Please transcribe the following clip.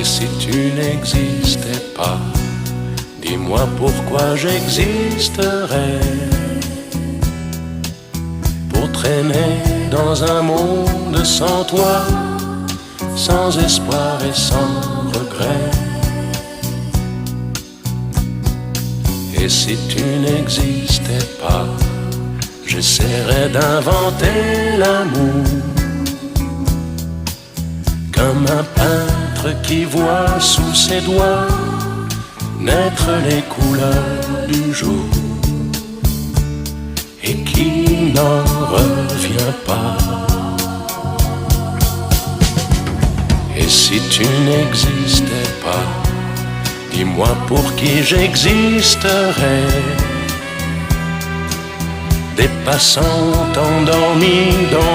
si tu n'existais pas, dis-moi pourquoi j'existerais. Pour traîner dans un monde sans toi, sans espoir et sans regret. Et si tu n'existais pas, j'essaierais d'inventer l'amour, comme un peintre qui voit sous ses doigts naître les couleurs du jour et qui n'en revient pas. Et si tu n'existais pas, dis-moi pour qui j'existerais. Des passants endormis dans